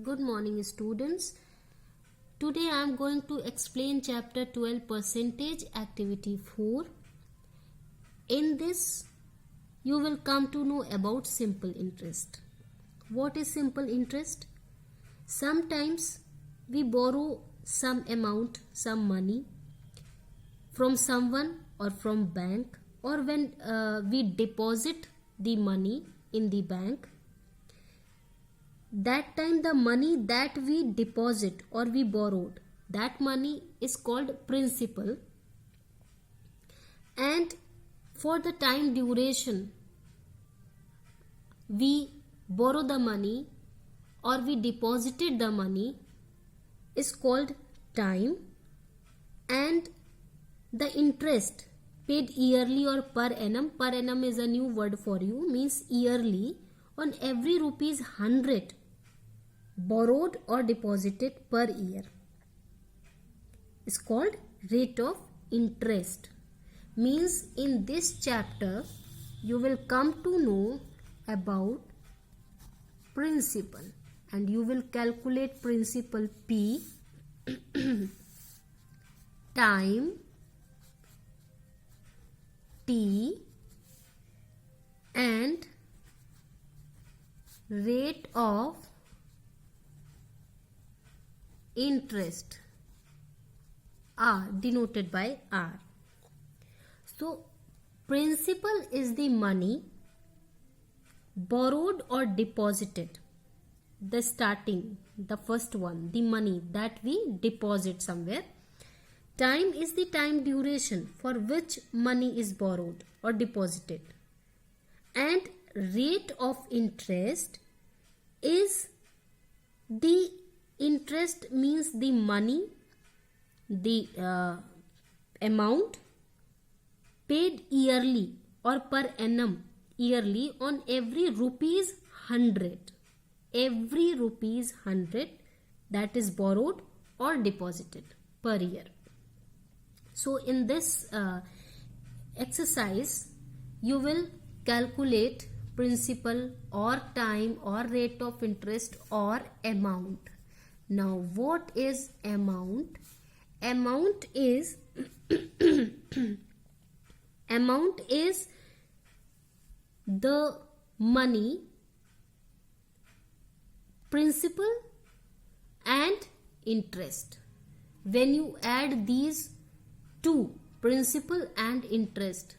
Good morning, students. Today I am going to explain chapter 12 percentage activity 4. In this you will come to know about simple interest. What is simple interest? Sometimes we borrow some amount, some money from someone or from bank, or when we deposit the money in the bank. That time the money that we deposit or we borrowed, that money is called principal, and for the time duration we borrow the money or we deposited the money is called time, and the interest paid yearly or per annum is a new word for you, means yearly, on every rupees 100 borrowed or deposited per year is called rate of interest. Means in this chapter you will come to know about principal, and you will calculate principal P, time T, and rate of interest R, denoted by R. So principal is the money borrowed or deposited, the starting, the first one, the money that we deposit somewhere. Time is the time duration for which money is borrowed or deposited, and rate of interest is the interest, means the money, the amount paid yearly or per annum, yearly, on every rupees 100, every rupees 100 that is borrowed or deposited per year. So in this exercise you will calculate principal or time or rate of interest or amount. Now what is amount? Amount is amount is the money, principal and interest. When you add these two, principal and interest,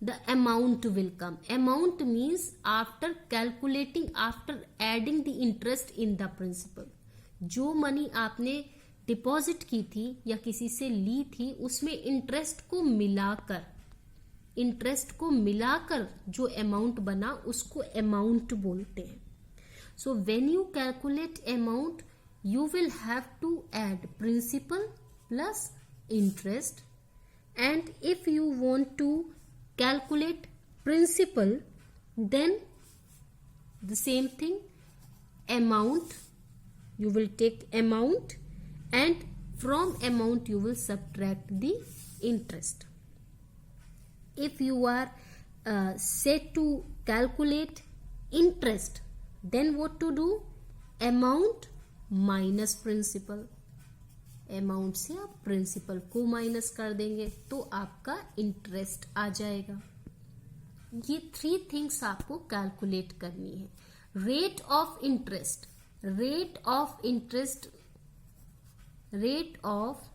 the amount will come. Amount means after calculating, after adding the interest in the principal. जो money आपने deposit की थी या किसी से ली थी, उसमें interest को मिलाकर जो अमाउंट बना उसको अमाउंट बोलते हैं. So when you calculate amount you will have to add principal plus interest, and if you want to calculate principal, then the same thing, amount, you will take amount, and from amount you will subtract the interest. If you are set to calculate interest, then what to do? Amount minus principal. Amount से आप principal को minus कर देंगे तो आपका interest आ जाएगा. ये 3 things आपको कैलकुलेट करनी है. Rate of interest, rate of interest, rate of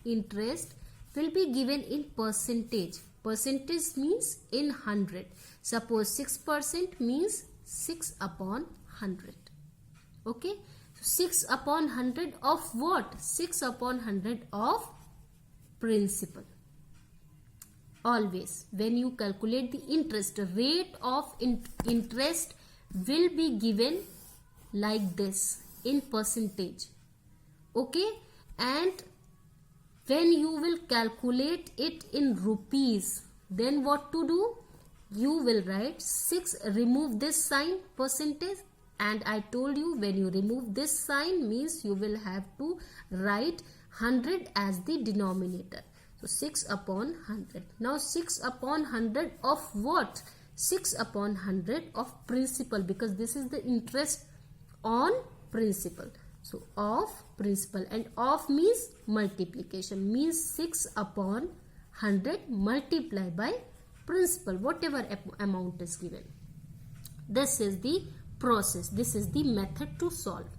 interest will be given in percentage. Percentage means in 100. Suppose 6% means 6 upon 100. Okay, so 6 upon 100 of what? 6 upon 100 of principal. Always when you calculate the interest, rate of interest will be given like this in percentage. Okay, and when you will calculate it in rupees, then what to do? You will write 6, remove this sign percentage, and I told you when you remove this sign means you will have to write 100 as the denominator. So 6 upon 100. Now 6 upon 100 of what? 6 upon 100 of principal, because this is the interest on principal. So of principal, and of means multiplication, means 6 upon 100 multiplied by principal, whatever amount is given. This is the process, this is the method to solve.